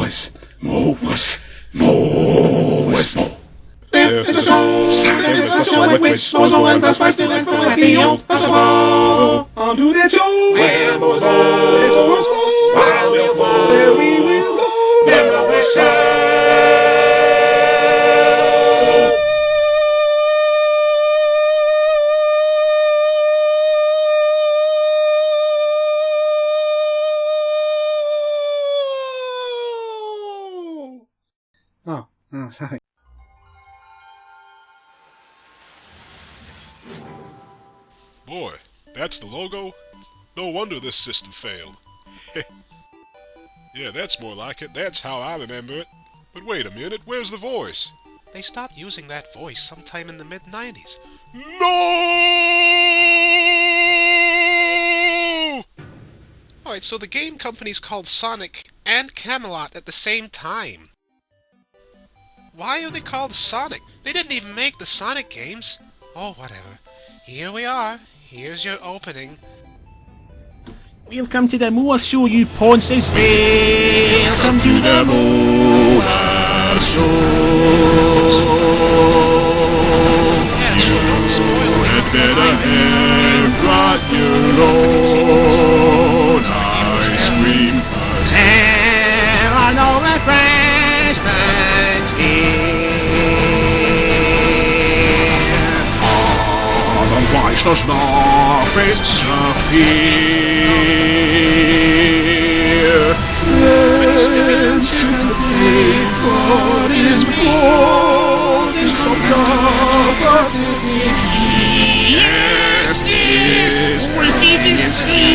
There is a show, there is a show at which Mower's Mower and Bries still and for at the old festival. On to that show, where Mower's Mower, it's a Mower's Mower, while we'll flow, there we will go, never will show. Oh, sorry. Boy, that's the logo? No wonder this system failed. Yeah, that's more like it. That's how I remember it. But wait a minute, where's the voice? They stopped using that voice sometime in the mid-90s. No! Alright, so the game company's called Sonic and Camelot at the same time. Why are they called Sonic? They didn't even make the Sonic games. Oh, whatever. Here we are. Here's your opening. Welcome to the Mower Show, you ponces. Welcome to the Mower Show. You had better have brought your own ice cream. There are no refreshments here. Otherwise there's nothing to fear. Friends and faithful is born in some capacity. Yes, yes, worthy mystery.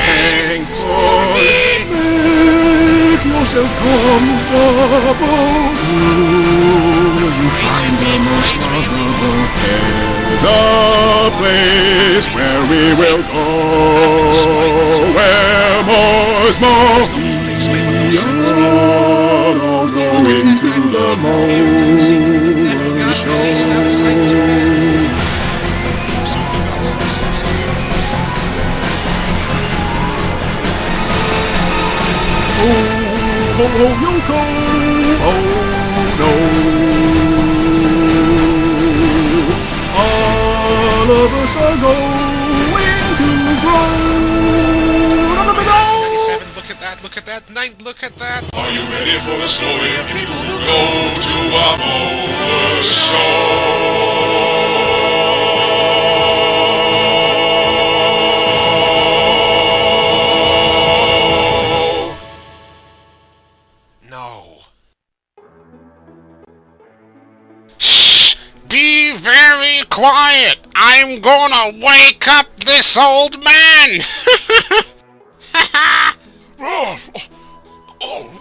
Thankfully, make yourself comfortable. Will you find the most lovable? There's a place where we will go, where more's more. We are all going to the Mower Show. Oh, ho, ho, yoko, oh no. All of us are going to grow. Look at that, 9, look at that! Are you ready for the story of people who go to a Mower show? No. Shh! Be very quiet! I'm gonna wake up this old man!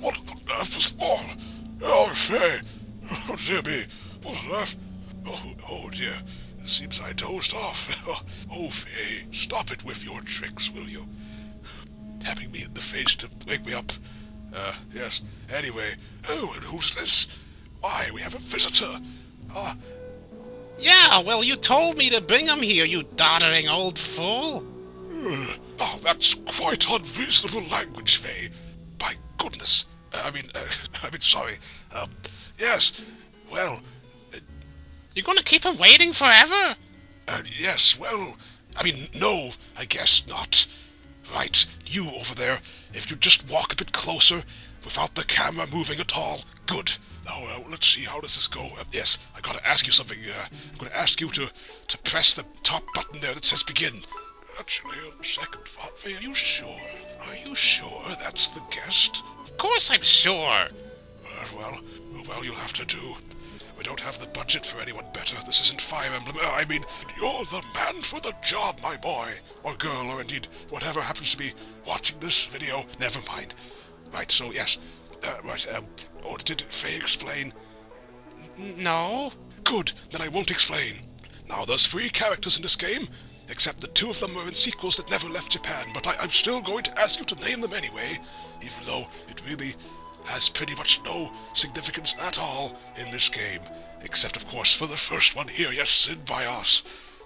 What the F is wrong? Oh, Faye. Oh, dear me. What the F? Oh, dear. It seems I dozed off. Oh, Faye, stop it with your tricks, will you? Tapping me in the face to wake me up. Yes. Anyway. Oh, and who's this? Why, we have a visitor. Yeah, well, you told me to bring him here, you doddering old fool. Oh, that's quite unreasonable language, Faye. By goodness. I mean, sorry. Yes. Well. You're gonna keep him waiting forever? Yes, well, I mean, no, I guess not. Right, you over there, if you just walk a bit closer, without the camera moving at all, good. Now, let's see, how does this go? Yes, I gotta ask you something. I'm gonna ask you to press the top button there that says begin. Actually, on second thought, Faye, are you sure? Are you sure that's the guest? Of course I'm sure. Well, you'll have to do. We don't have the budget for anyone better. This isn't Fire Emblem. I mean, you're the man for the job, my boy. Or girl, or indeed whatever happens to be watching this video. Never mind. Right, so yes. Right, did Faye explain? No. Good, then I won't explain. Now, there's 3 characters in this game, except that 2 of them are in sequels that never left Japan, but I'm still going to ask you to name them anyway, even though it really has pretty much no significance at all in this game, except, of course, for the first one here, yes, Synbios.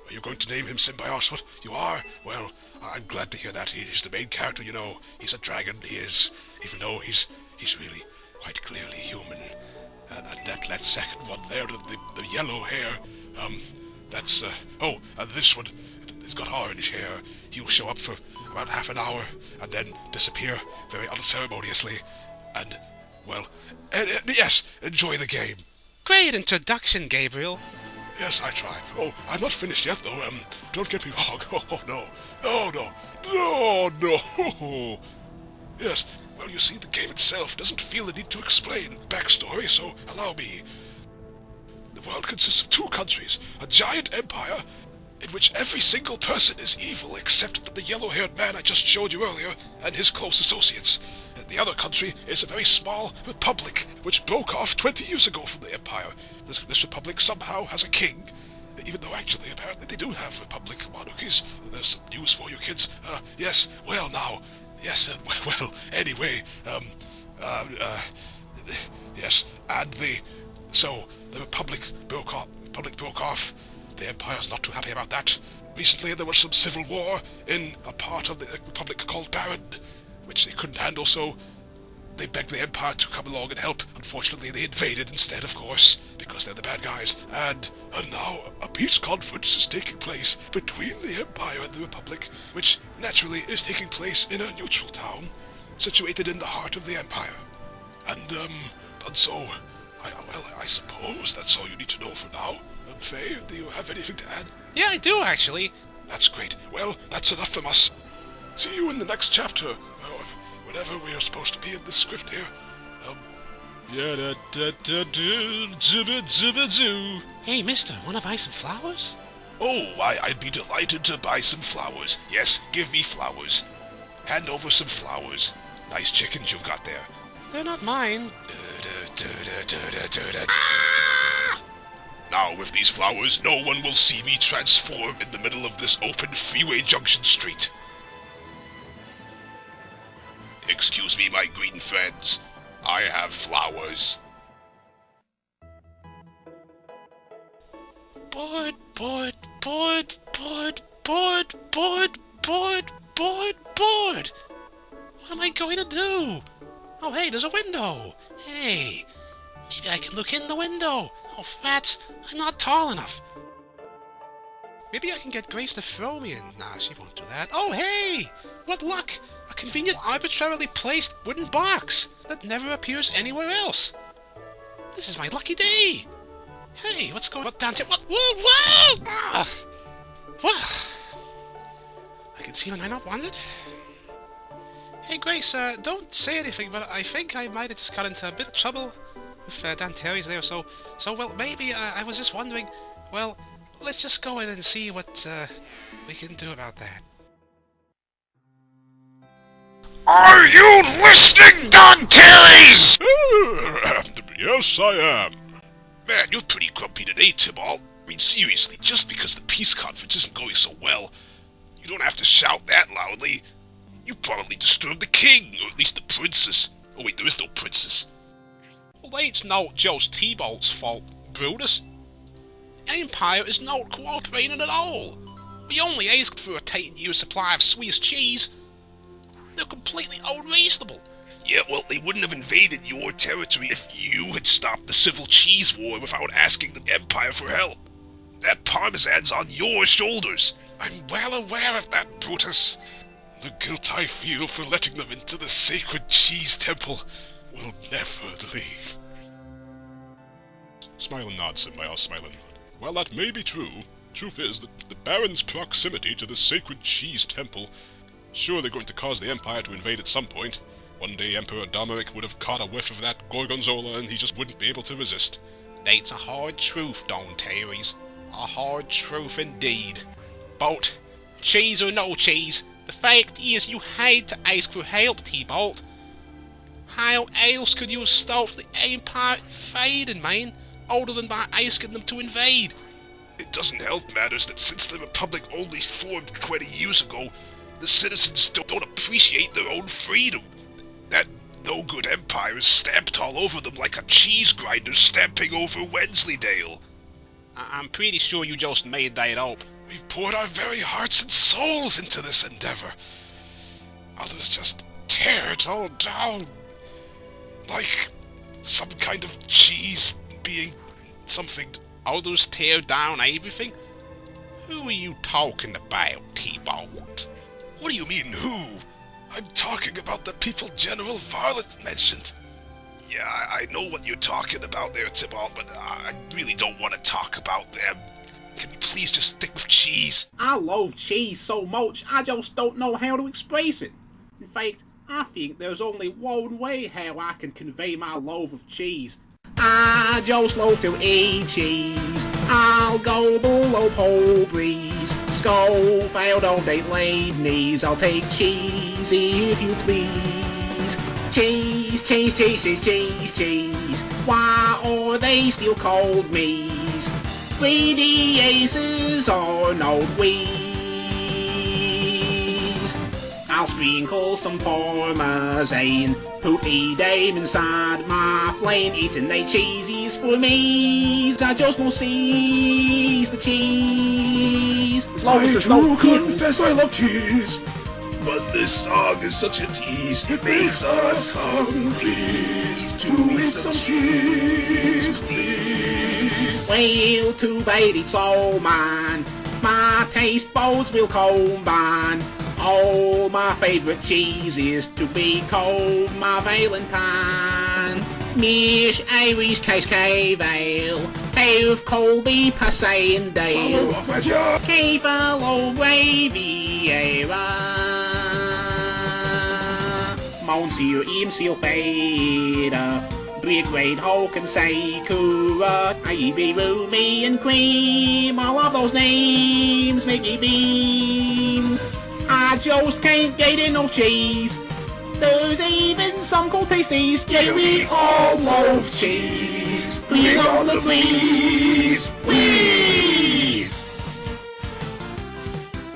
Are you going to name him Synbios? What, you are? Well, I'm glad to hear that. He's the main character, you know. He's a dragon, he is, even though he's he's really quite clearly human. And that second one there, the yellow hair, that's, and this one, he's got orange hair. He'll show up for about half an hour and then disappear very unceremoniously. And, well, yes, enjoy the game. Great introduction, Gabriel. Yes, I try. Oh, I'm not finished yet, though. Don't get me wrong. Oh, no. No. Yes, well, you see, the game itself doesn't feel the need to explain backstory, so allow me. The world consists of 2 countries, a giant empire, in which every single person is evil except the yellow-haired man I just showed you earlier and his close associates. And the other country is a very small republic, which broke off 20 years ago from the empire. This republic somehow has a king, even though actually, apparently, they do have republic monarchies. There's some news for you kids. Yes, well, now... Yes, well, anyway, yes, and so the Republic broke off. The Empire's not too happy about that. Recently there was some civil war in a part of the Republic called Baron, which they couldn't handle, so they begged the Empire to come along and help. Unfortunately, they invaded instead, of course, because they're the bad guys. And now a peace conference is taking place between the Empire and the Republic, which naturally is taking place in a neutral town situated in the heart of the Empire. And so, I suppose that's all you need to know for now. Faye, do you have anything to add? Yeah, I do, actually. That's great. Well, that's enough from us. See you in the next chapter. Whatever we are supposed to be in this script here. Hey, mister, wanna buy some flowers? Oh, I'd be delighted to buy some flowers. Yes, give me flowers. Hand over some flowers. Nice chickens you've got there. They're not mine. Now, with these flowers, no one will see me transform in the middle of this open freeway junction street. Excuse me, my green friends. I have flowers. Board. What am I going to do? Oh, hey, there's a window. Hey, maybe I can look in the window. Oh, rats, I'm not tall enough. Maybe I can get Grace to throw me in. Nah, she won't do that. Oh, hey! What luck! A convenient, arbitrarily placed wooden box that never appears anywhere else. This is my lucky day. Hey, what's going on down here? What? Whoa! Ah! Well, I can see when I not want it. Hey, Grace, don't say anything, but I think I might have just got into a bit of trouble with Dan Terry's there, so well, maybe I was just wondering, well, let's just go in and see what we can do about that. Are you listening, Don Terrys? Yes, I am. Man, you're pretty grumpy today, Tibalt. I mean, seriously, just because the peace conference isn't going so well, you don't have to shout that loudly. You probably disturbed the king, or at least the princess. Oh wait, there is no princess. Well, it's not just T-Bolt's fault, Brutus. The Empire is not cooperating at all. We only asked for a 10-year supply of Swiss cheese. They're completely unreasonable. Yeah, well, they wouldn't have invaded your territory if you had stopped the Civil Cheese War without asking the Empire for help. That parmesan's on your shoulders. I'm well aware of that, Brutus. The guilt I feel for letting them into the sacred cheese temple will never leave. Smile and nod, said Miles, smile and nod. While that may be true, truth is that the Baron's proximity to the sacred cheese temple, sure they're going to cause the Empire to invade at some point. One day Emperor Domeric would have caught a whiff of that gorgonzola and he just wouldn't be able to resist. That's a hard truth, Don Terry's. A hard truth indeed. But, cheese or no cheese, the fact is you had to ask for help, T-Bolt. How else could you have stopped the Empire invading, man, other than by asking them to invade? It doesn't help matters that since the Republic only formed 20 years ago, the citizens don't appreciate their own freedom. That no-good Empire is stamped all over them like a cheese grinder stamping over Wensleydale. I'm pretty sure you just made that up. We've poured our very hearts and souls into this endeavor. Others just tear it all down. Like some kind of cheese being something. Others tear down everything? Who are you talking about, T-Bolt? What do you mean, who? I'm talking about the people General Varlet mentioned. Yeah, I know what you're talking about there, Tybalt, but I really don't want to talk about them. Can you please just stick with cheese? I love cheese so much, I just don't know how to express it. In fact, I think there's only one way how I can convey my love of cheese. I just love to eat cheese. I'll gobble up whole Bries. Scoff out all day ladies. I'll take cheese if you please. Cheese, cheese, cheese, cheese, cheese, cheese. Why are they still called me's? Greedy aces are not we's. I'll sprinkle some parmesan, put a dame inside my flame, eating they cheesies for me. I just won't seize the cheese. As long as there's no confess I love cheese. But this song is such a tease. It makes us hungry to eat some cheese, please. Well, too bad it's all mine. My taste buds will combine all my favourite cheeses to be called my Valentine. Mish, Irish, Case, Cave Ale, Beef, Colby, Passay and Dale, Cave, Old Riviera, Monsieur, Seal, Fader, Big Great Hulk and Sakura, Ivy, Roomy and Cream. I love those names, make me beam. I just can't get enough cheese. There's even some cold tasties. Yeah, we all love cheese. Bring on the Bries, please.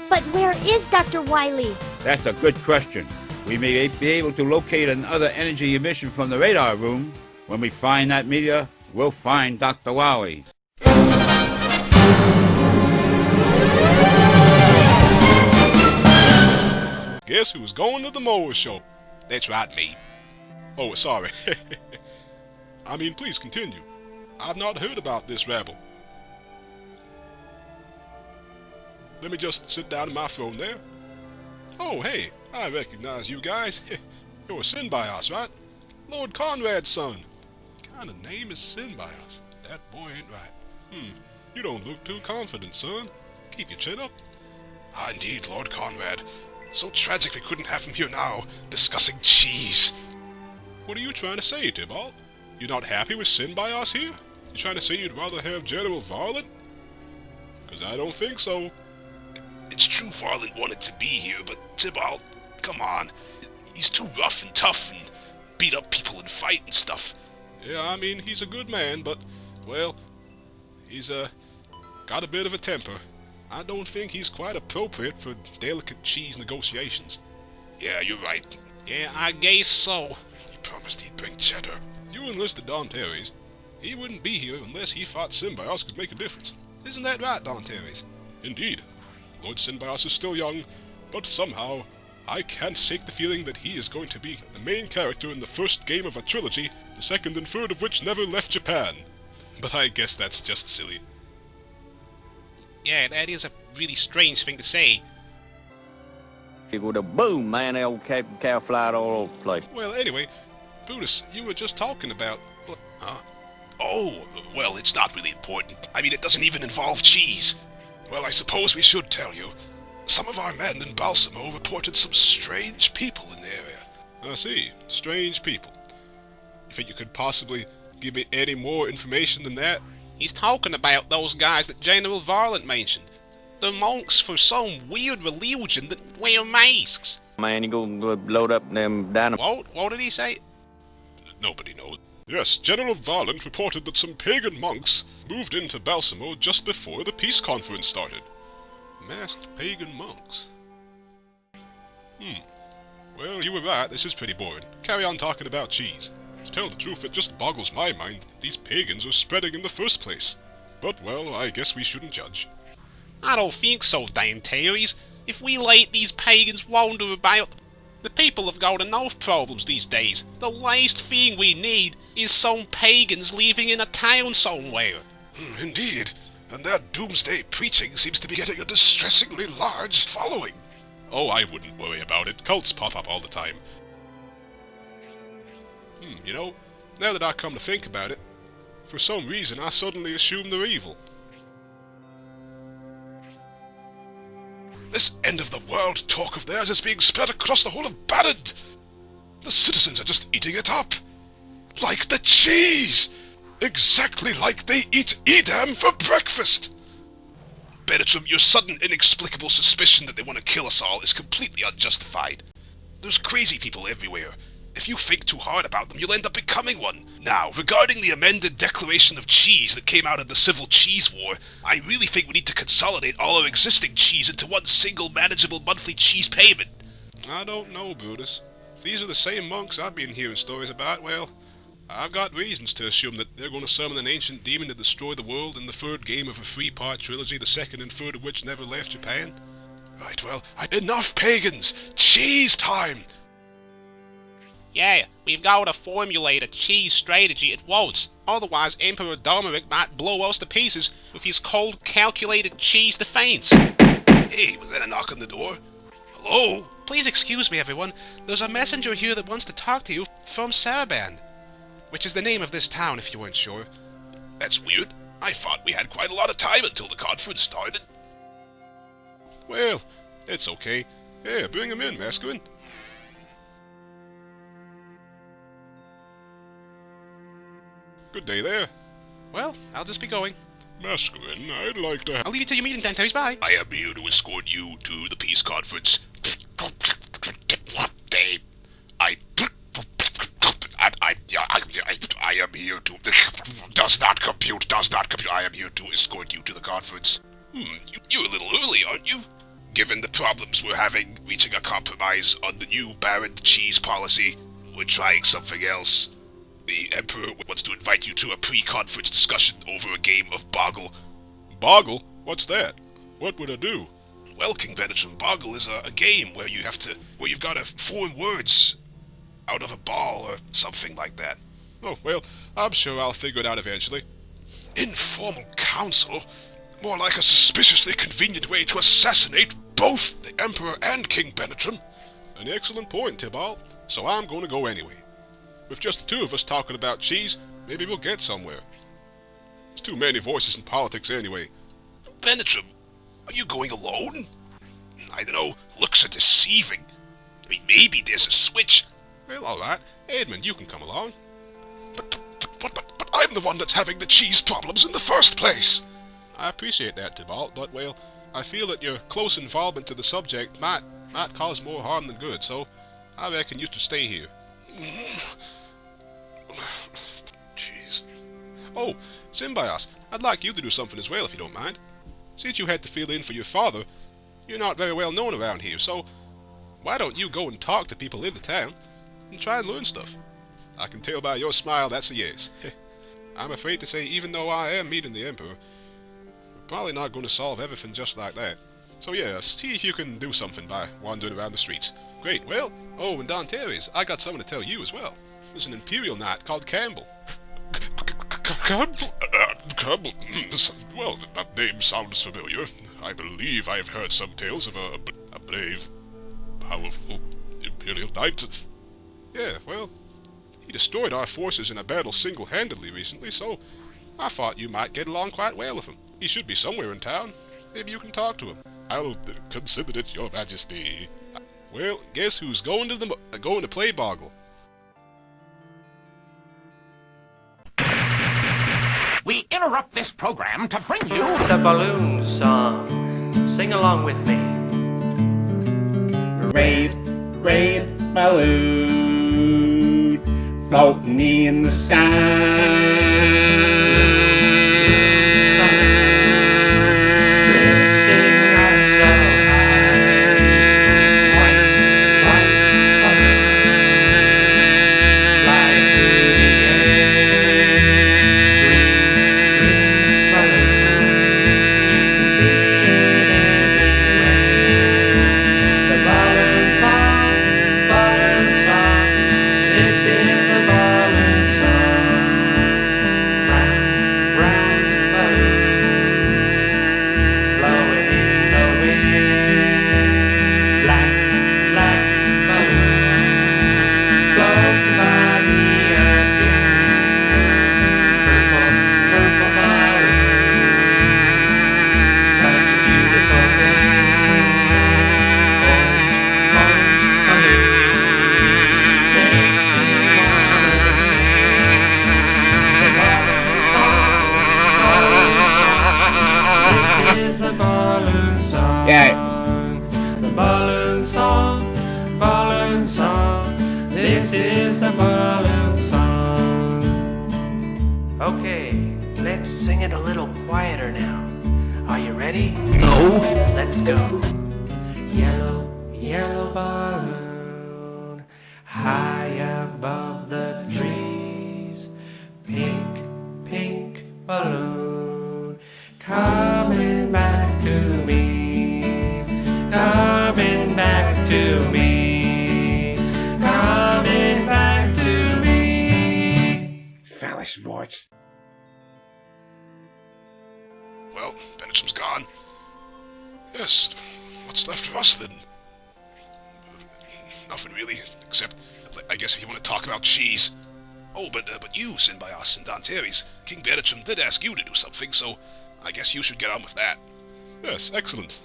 But where is Dr. Wily? That's a good question. We may be able to locate another energy emission from the radar room. When we find that meteor, we'll find Dr. Wily. Guess who's going to the Mower show? That's right, me. Oh, sorry. I mean, please continue. I've not heard about this rabble. Let me just sit down in my throne there. Oh, hey, I recognize you guys. You're Synbios, right? Lord Conrad's son. What kind of name is Synbios? That boy ain't right. You don't look too confident, son. Keep your chin up. Ah, indeed, Lord Conrad. So tragic we couldn't have him here now, discussing cheese. What are you trying to say, Tybalt? You're not happy with Synbios here? You trying to say you'd rather have General Varlet? Because I don't think so. It's true Varlet wanted to be here, but Tybalt, come on. He's too rough and tough and beat up people and fight and stuff. Yeah, I mean, he's a good man, but, well, he's, got a bit of a temper. I don't think he's quite appropriate for delicate cheese negotiations. Yeah, you're right. Yeah, I guess so. He promised he'd bring cheddar. You enlisted Don Terry's. He wouldn't be here unless he thought Synbios could make a difference. Isn't that right, Don Terry's? Indeed. Lord Synbios is still young, but somehow I can't shake the feeling that he is going to be the main character in the first game of a trilogy, the second and third of which never left Japan. But I guess that's just silly. Yeah, that is a really strange thing to say. It would have boom, man, the old cow flied all over the place. Well, anyway, Brutus, you were just talking about... Huh? Oh, well, it's not really important. I mean, it doesn't even involve cheese. Well, I suppose we should tell you. Some of our men in Balsamo reported some strange people in the area. I see. Strange people. You think you could possibly give me any more information than that? He's talking about those guys that General Varlet mentioned. The monks for some weird religion that wear masks. Man, you go load up them dynamite. What did he say? Nobody knows. Yes, General Varlet reported that some pagan monks moved into Balsamo just before the peace conference started. Masked pagan monks. Well, you were right, this is pretty boring. Carry on talking about cheese. To tell the truth, it just boggles my mind that these pagans are spreading in the first place. But, well, I guess we shouldn't judge. I don't think so, Dan Terry's. If we let these pagans wander about, The people have got enough problems these days. The last thing we need is some pagans living in a town somewhere. Indeed. And their doomsday preaching seems to be getting a distressingly large following. Oh, I wouldn't worry about it. Cults pop up all the time. You know, now that I come to think about it, for some reason I suddenly assume they're evil. This end-of-the-world talk of theirs is being spread across the whole of Barrand. The citizens are just eating it up. Like the cheese! Exactly like they eat Edam for breakfast! Benetram, your sudden inexplicable suspicion that they want to kill us all is completely unjustified. There's crazy people everywhere. If you think too hard about them, you'll end up becoming one. Now, regarding the amended Declaration of Cheese that came out of the Civil Cheese War, I really think we need to consolidate all our existing cheese into one single manageable monthly cheese payment. I don't know, Brutus. If these are the same monks I've been hearing stories about, well, I've got reasons to assume that they're going to summon an ancient demon to destroy the world in the third game of a three-part trilogy, the second and third of which never left Japan. Right, well, enough pagans! Cheese time! Yeah, we've got to formulate a cheese strategy at once. Otherwise, Emperor Domeric might blow us to pieces with his cold, calculated cheese defense. Hey, was that a knock on the door? Hello? Please excuse me, everyone. There's a messenger here that wants to talk to you from Saraband, which is the name of this town, if you weren't sure. That's weird. I thought we had quite a lot of time until the conference started. Well, it's okay. Yeah, bring him in, Masculine. Good day there. Well, I'll just be going. Masculine, I'd like to have... I'll leave you to your meeting, Danteries. Bye. I am here to escort you to the peace conference. I am here to... Does not compute. I am here to escort you to the conference. You're a little early, aren't you? Given the problems we're having reaching a compromise on the new Barrand cheese policy, we're trying something else. The Emperor wants to invite you to a pre-conference discussion over a game of Boggle. Boggle? What's that? What would I do? Well, King Benetram, Boggle is a game where you've got to form words out of a ball or something like that. Oh, well, I'm sure I'll figure it out eventually. Informal council? More like a suspiciously convenient way to assassinate both the Emperor and King Benetram. An excellent point, Tybalt. So I'm going to go anyway. With just the two of us talking about cheese, maybe we'll get somewhere. There's too many voices in politics anyway. Benetram, are you going alone? I don't know, looks are deceiving. I mean, maybe there's a switch. Well, alright. Edmund, you can come along. But I'm the one that's having the cheese problems in the first place. I appreciate that, Tybalt, but, well, I feel that your close involvement to the subject might cause more harm than good, so I reckon you should stay here. Jeez. Oh, Symbios, I'd like you to do something as well, if you don't mind. Since you had to fill in for your father, you're not very well known around here, so why don't you go and talk to people in the town and try and learn stuff? I can tell by your smile that's a yes. I'm afraid to say, even though I am meeting the Emperor, we're probably not going to solve everything just like that. So yeah, see if you can do something by wandering around the streets. Great, well, oh, and Don Terry's, I got something to tell you as well. There's an Imperial Knight called Campbell. Campbell? Campbell? Well, that name sounds familiar. I believe I've heard some tales of a brave, powerful Imperial Knight. Yeah, well, he destroyed our forces in a battle single-handedly recently, so I thought you might get along quite well with him. He should be somewhere in town. Maybe you can talk to him. I'll consider it, Your Majesty. Well, guess who's going to play Boggle? We interrupt this program to bring you the balloon song. Sing along with me. Great, great balloon floating in the sky. Let's go. Yellow, yellow balloon, high above the trees. Pink, pink balloon, coming back to me. Coming back to me. Coming back to me. Phallus morts. Well, Bennett's gone. Yes, what's left of us then? Nothing really, except, I guess if you want to talk about cheese. Oh, but you, Sinbios and Danteres, King Bennett's did ask you to do something, so I guess you should get on with that. Yes, excellent.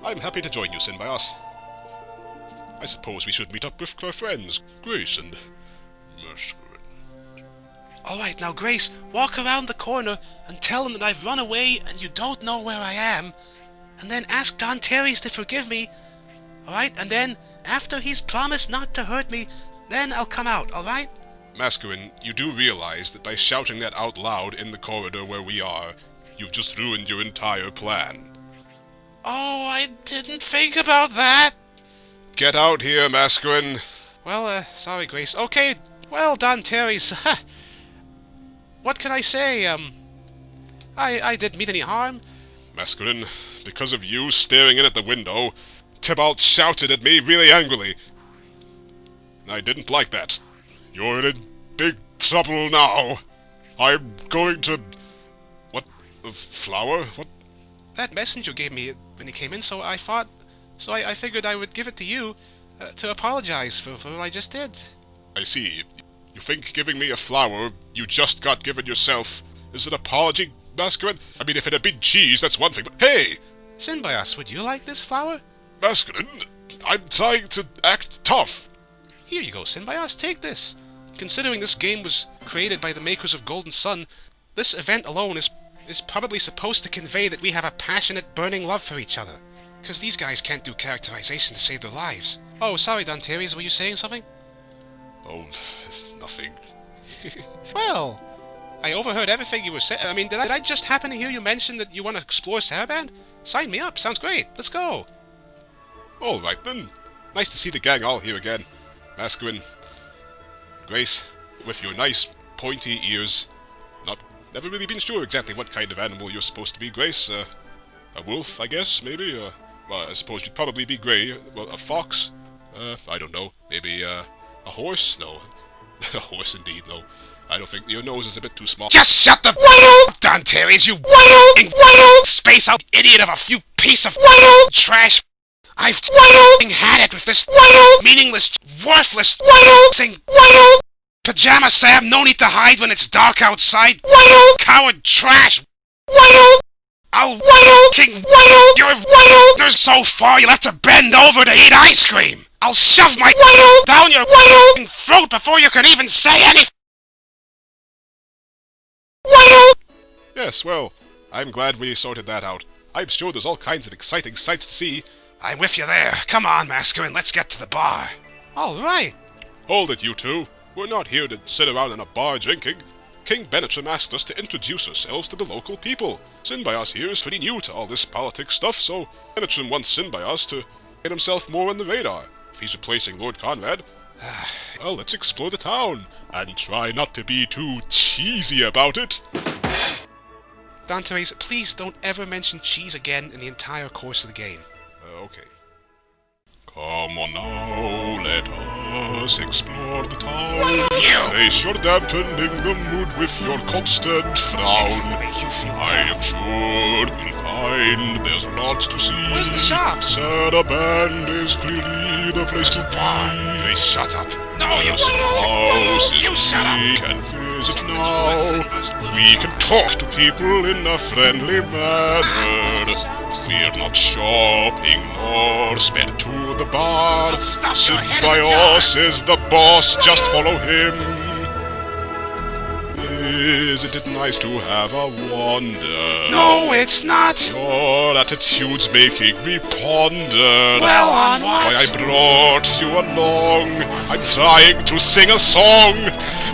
I'm happy to join you, Sinbios. I suppose we should meet up with our friends, Grace and Masquerade. Alright, now Grace, walk around the corner and tell him that I've run away and you don't know where I am. And then ask Don Terry's to forgive me. Alright, and then, after he's promised not to hurt me, then I'll come out, alright? Masquerade, you do realize that by shouting that out loud in the corridor where we are, you've just ruined your entire plan. Oh, I didn't think about that. Get out here, Masquerade. Well, sorry, Grace. Okay, well, Don Terry's, what can I say? I didn't mean any harm. Masquerade, because of you staring in at the window, Tybalt shouted at me really angrily. I didn't like that. You're in big trouble now. I'm going to... What? The flower? What? That messenger gave me it when he came in, so I thought... So I figured I would give it to you to apologize for what I just did. I see. You think giving me a flower you just got given yourself is an apology, Masquerade? I mean, if it had been cheese, that's one thing, but hey! Sinbios, would you like this flower? Masquerade, I'm trying to act tough. Here you go, Sinbios, take this. Considering this game was created by the makers of Golden Sun, this event alone is probably supposed to convey that we have a passionate, burning love for each other. Because these guys can't do characterization to save their lives. Oh, sorry, Don Terry's, were you saying something? Oh, nothing. Well, I overheard everything you were saying. I mean, did I just happen to hear you mention that you want to explore Saraband? Sign me up, sounds great. Let's go. Alright then. Nice to see the gang all here again. Masquerade, Grace, with your nice, pointy ears. Never really been sure exactly what kind of animal you're supposed to be, Grace. A wolf, I guess, maybe? Well, I suppose you'd probably be grey. Well, a fox? I don't know. Maybe, a horse? No. A horse indeed, no. I don't think your nose is a bit too small. Just shut the up, Don Terry's, you space out idiot of a few piece of trash. I've had it with this meaningless, worthless sing pajama Sam. No need to hide when it's dark outside. Coward trash. I'll king you're so far you'll have to bend over to eat ice cream. I'll shove my down your throat before you can even say anything. Yes, well, I'm glad we sorted that out. I'm sure there's all kinds of exciting sights to see. I'm with you there. Come on, Masquerade, let's get to the bar. All right. Hold it, you two. We're not here to sit around in a bar drinking. King Bennett's asked us to introduce ourselves to the local people. Sinbios here is pretty new to all this politics stuff, so Bennett's wants Sinbios to get himself more on the radar. If he's replacing Lord Conrad, well, let's explore the town, and try not to be too cheesy about it. Don Terry's, please don't ever mention cheese again in the entire course of the game. Okay. Come on now, let us explore the town. Place your dampening the mood with your constant frown. I am sure we'll find there's lots to see. Where's the shop? Saraband is clearly the place to be. Hey, shut up. No, you house is you shut up. we can visit now. We can talk to people in a friendly manner. We're not shopping nor sped to the bar. Sinbios is the boss, just follow him. Isn't it nice to have a wander? No, it's not. Your attitude's making me ponder. Well, on what? Why I brought you along. I'm trying to sing a song.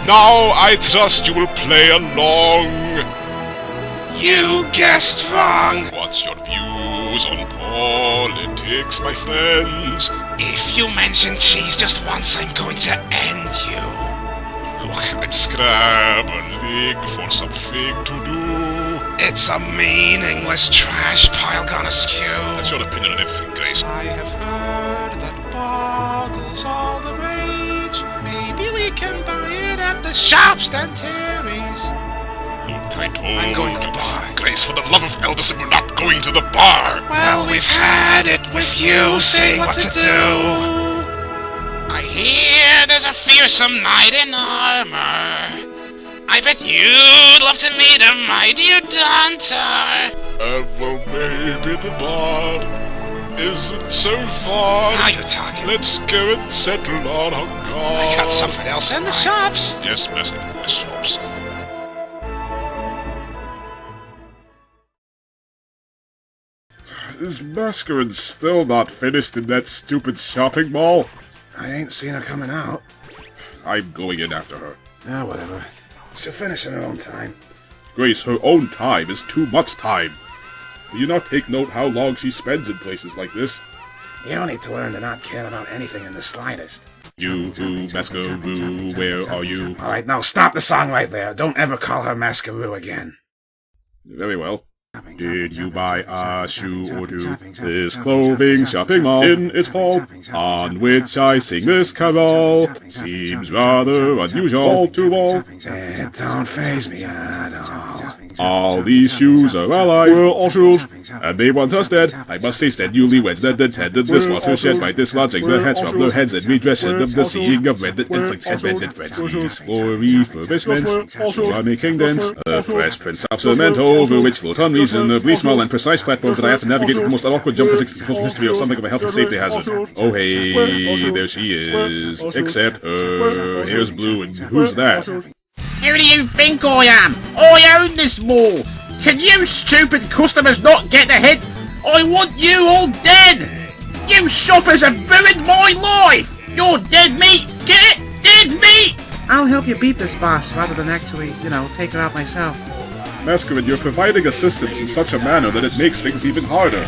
Now I trust you will play along. You guessed wrong. What's your views on politics, my friends? If you mention cheese just once, I'm going to end you. Look, I'm scrabbling for something to do. It's a meaningless trash pile gone askew. That's your opinion on everything, Grace. I have heard that boggles all the rage. Maybe we can buy it at the shops, Dan Terry's. Look, I told I'm going to the bar. Grace, for the love of Elvis, we're not going to the bar. Well, we've had it with you saying what to do. I hear there's a fearsome knight in armor. I bet you'd love to meet him, my dear Dunter. Well, maybe the bar isn't so far. Now you're talking. Let's go and settle on our guard. I got something else And the shops. Yes, basketball shops. Is Mascarin's still not finished in that stupid shopping mall? I ain't seen her coming out. I'm going in after her. Ah, whatever. She'll finish in her own time. Grace, her own time is too much time. Do you not take note how long she spends in places like this? You don't need to learn to not care about anything in the slightest. You, Mascaroo, where are you? Alright, now stop the song right there. Don't ever call her Mascaroo again. Very well. Did you buy a shoe or two? This clothing shopping mall in its hall, on which I sing this carol, seems rather unusual to all. It don't faze me at all. All these shoes are allied, we're all shoes, and they want us dead. I must say that newlyweds that attended this water shed by dislodging their heads from their heads and redressing them the seeing of red that inflicts head-bended frenzies for refurbishments, are making dents, a fresh prince of cement over which float unreasonably small and precise platforms that I have to navigate with the most awkward jump physics in history or something of a health and safety hazard. Oh hey, there she is, except her hair's blue, and who's that? Who do you think I am? I own this mall! Can you stupid customers not get the hint? I want you all dead! You shoppers have ruined my life! You're dead meat! Get it? Dead meat! I'll help you beat this boss rather than actually, take her out myself. Masquerade, you're providing assistance in such a manner that it makes things even harder.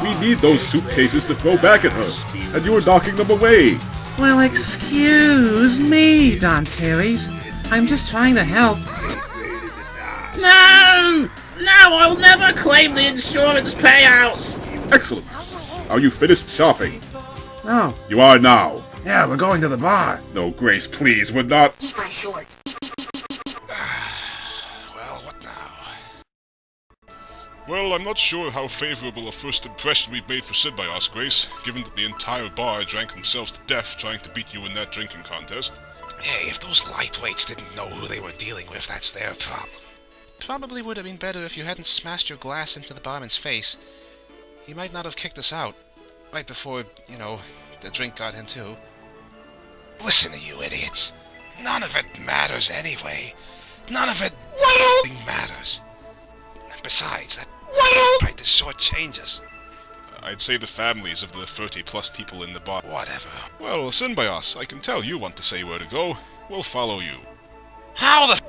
We need those suitcases to throw back at her, and you're knocking them away. Well, excuse me, Don Terry's. I'm just trying to help. No! No, I'll never claim the insurance payouts! Excellent. Are you finished shopping? No. You are now. Yeah, we're going to the bar. No, Grace, please, we're not. Well, what now? Well, I'm not sure how favorable a first impression we've made for Sidbios, Grace, given that the entire bar drank themselves to death trying to beat you in that drinking contest. Hey, if those lightweights didn't know who they were dealing with, that's their problem. Probably would have been better if you hadn't smashed your glass into the barman's face. He might not have kicked us out. Right before, the drink got him too. Listen to you idiots. None of it matters anyway. None of it matters. And besides, that tried to shortchange us. I'd say the families of the 30-plus people in the bar. Whatever. Well, Sinbios, I can tell you want to say where to go. We'll follow you. How the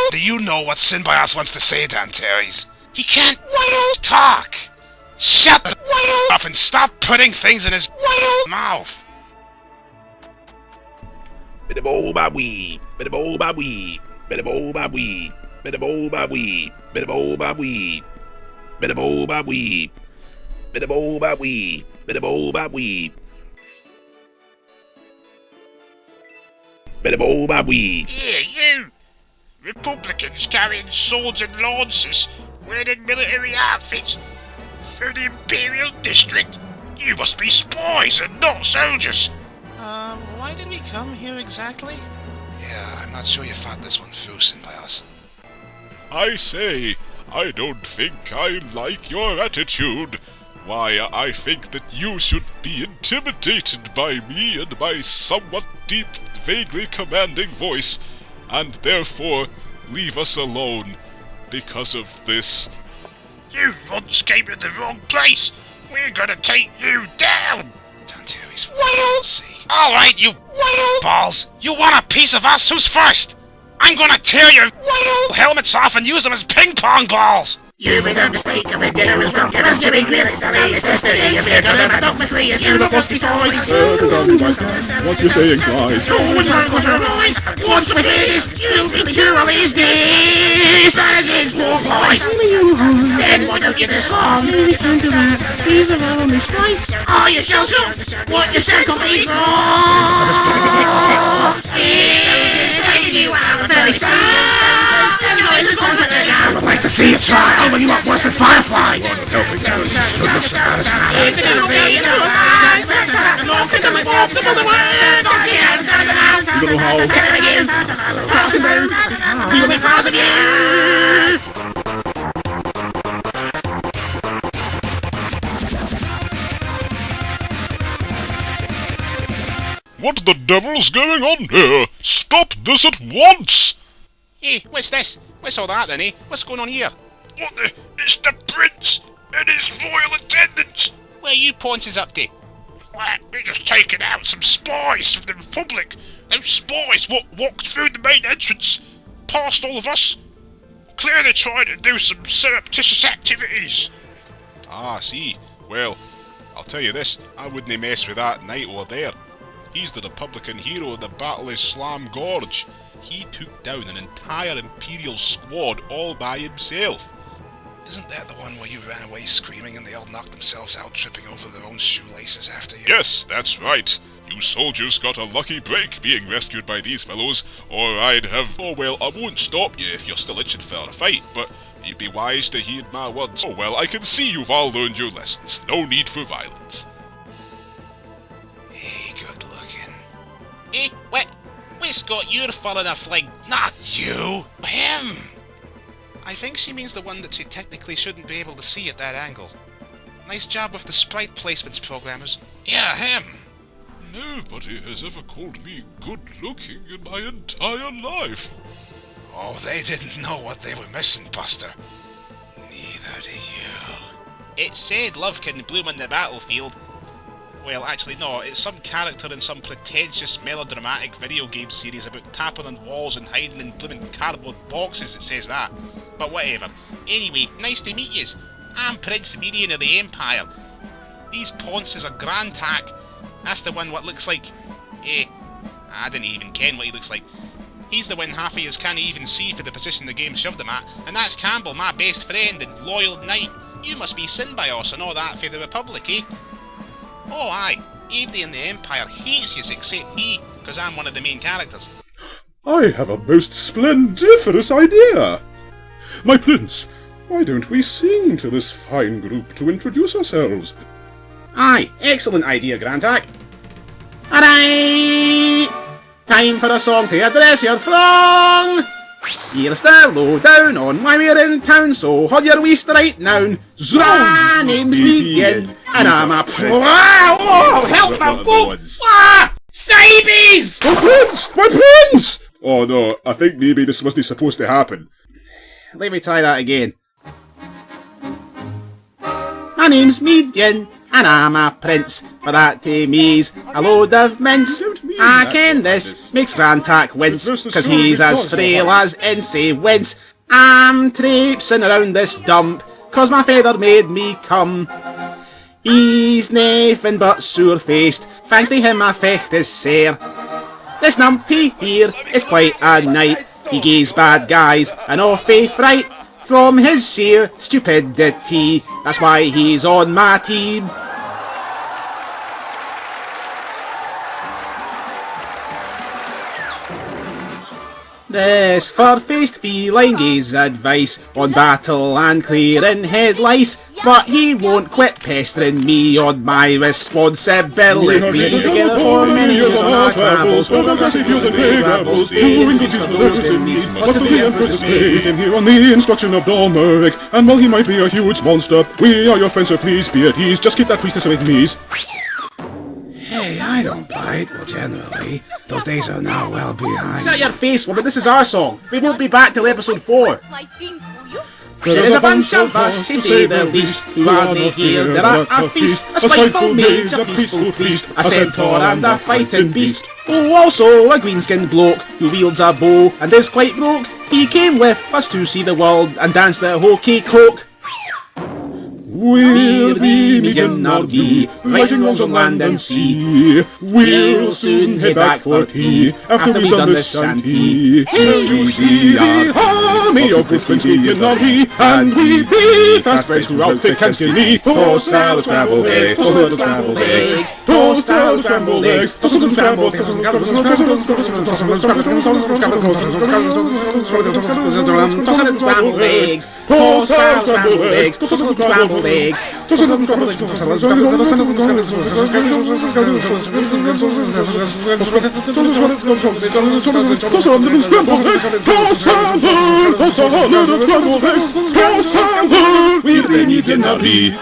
do you know what Sinbios wants to say, Dan Terry's? He can't talk! Shut the up and stop putting things in his mouth! Bidabo ba wee, bidabo ba wee, bidabo ba wee, bidabo ba wee, bidabo ba wee, bidabo ba wee, bidabo ba wee, bidabo ba wee, bidabo ba wee. Here, you! Republicans carrying swords and lances, wearing military outfits through the Imperial District. You must be spies and not soldiers. Why did we come here exactly? Yeah, I'm not sure you thought this one through, Sinbios. I say, I don't think I like your attitude. Why, I think that you should be intimidated by me and my somewhat deep, vaguely commanding voice, and therefore leave us alone because of this. You once came in the wrong place. We're gonna take you down. Dan Terry's see. Alright, you balls. You want a piece of us? Who's first? I'm gonna tear your helmets off and use them as ping pong balls. You made a mistake of it, there was wrong. Give us really silly. It's destiny. You're being done, I don't be free. You must be toys. What you saying, Bries? Always trying to go to a voice. Once with this, you'll be two of these days. That is four boys. Then why don't you this song? We can't do that. These are our only sprites. Oh, you shall shoot. What you said complete wrong. It's taking you out very sad. I would like to see you try. I'll make you up worse than Firefly. Helping those food looks about as high. It's gonna be What the devil's going on here? Stop this at once! Hey, what's this? What's all that then, eh? What's going on here? What the? It's the prince and his royal attendants. Where are you ponces up to? Well, we're just taking out some spies from the Republic. Those spies walked through the main entrance, past all of us. Clearly trying to do some surreptitious activities. Ah, see. Well, I'll tell you this, I wouldn't mess with that knight over there. He's the Republican hero of the Battle of Slam Gorge. He took down an entire Imperial squad all by himself. Isn't that the one where you ran away screaming and they all knocked themselves out tripping over their own shoelaces after you? Yes, that's right. You soldiers got a lucky break being rescued by these fellows, or I'd have... Oh well, I won't stop you if you're still itching for a fight, but you'd be wise to heed my words. Oh well, I can see you've all learned your lessons. No need for violence. Hey, good looking. Eh, what's got your fur in a fling? Not you! Him! I think she means the one that she technically shouldn't be able to see at that angle. Nice job with the sprite placements, programmers. Yeah, him! Nobody has ever called me good-looking in my entire life. Oh, they didn't know what they were missing, Buster. Neither do you. It said love can bloom on the battlefield. Well, actually, no, it's some character in some pretentious melodramatic video game series about tapping on walls and hiding in blooming cardboard boxes that says that. But whatever. Anyway, nice to meet yous. I'm Prince Median of the Empire. These ponces are Grand Tack. That's the one what looks like... I didn't even ken what he looks like. He's the one half of yous can't even see for the position the game shoved him at, and that's Campbell, my best friend and loyal knight. You must be Symbiote and all that for the Republic, eh? Oh aye, everybody in the Empire hates yous except me, because I'm one of the main characters. I have a most splendiferous idea! My prince, why don't we sing to this fine group to introduce ourselves? Aye, excellent idea, Grantack. Alright! Time for a song to address your throng! Here's the lowdown on why we're in town, so hold your weefs right now. My name's Median, and I'm a Oh, help the boat! Sabies! My prince! My prince! Oh no, I think maybe this wasn't supposed to happen. Let me try that again. My name's Median, and I'm a prince, but that to me's a load of mince. I ken this makes Grantack wince, cause he's as frail as Insay Wince. I'm traipsing around this dump, cause my feather made me come. He's naething but sore-faced, thanks to him my fecht is sair. This numpty here is quite a knight, he gies bad guys an awful fright. From his sheer stupidity, that's why he's on my team. This fur-faced feline gives advice on battle and clearing head lice, but he won't quit pestering me on my responsibility. Together for many years on our travels, over grassy fields and hay gravels, doing good deeds for those in need. Must the Emperor's display came here on the instruction of Domeric, and while he might be a huge monster, we are your friends, so please be at ease. Just keep that priestess away from me. Hey, I don't bite. Well, generally, those days are now well behind. Shut your face, woman. This is our song. We won't be back till episode 4. There is a bunch of us, to say the least, who are they here. They're at a feast, a spiteful mage, a peaceful priest, a centaur and a fighting beast. Oh, also a green-skinned bloke who wields a bow and is quite broke. He came with us to see the world and dance the hokey coke. We'll be meeting our bee, righting wrongs on land and sea. We'll soon head back for tea, after we've done this shanty. Here you see the army of good things speaking our bee, and we be fast friends throughout thick and skinny. Toast salad, scrambled eggs, toast salad, scrambled eggs, toast salad, scrambled eggs, toast salad, scrambled eggs, toast salad, Scrambled eggs, toast salad, scrambled eggs, toast salad, scrambled eggs. We'll be meeting our bee.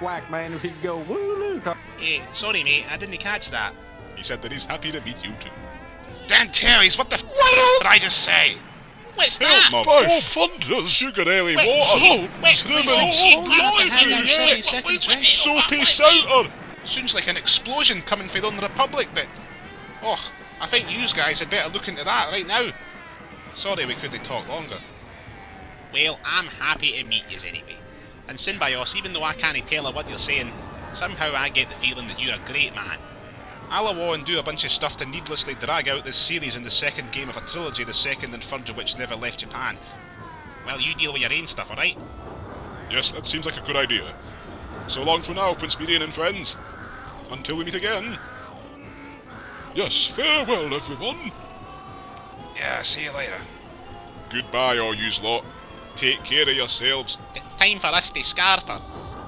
Whack, man, if he'd go woo-loo. Hey, sorry mate, I didn't catch that. He said that he's happy to meet you too. Dan Terry's, what the f*** did I just say? What's that? Help my boy, thunders, sugar-ale water, soapy cider. Sounds like an explosion coming from the Republic, but... Oh, I think you guys had better look into that right now. Sorry we couldn't talk longer. Well, I'm happy to meet yous anyway. And Synbios, even though I can't tell what you're saying, somehow I get the feeling that you're a great man. I'll awa and do a bunch of stuff to needlessly drag out this series in the second game of a trilogy, the second and third of which never left Japan. Well, you deal with your own stuff, alright? Yes, that seems like a good idea. So long for now, Prince Median and friends. Until we meet again. Yes, farewell, everyone. Yeah, see you later. Goodbye, all yous lot. Take care of yourselves. Time for us to scarper.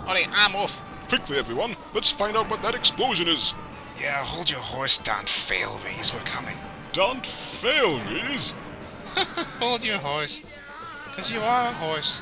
Alright, I'm off. Quickly, everyone, let's find out what that explosion is. Yeah, hold your horse, don't fail, Reese, we're coming. Don't fail, Reese. Hold your horse. 'Cause you are a horse.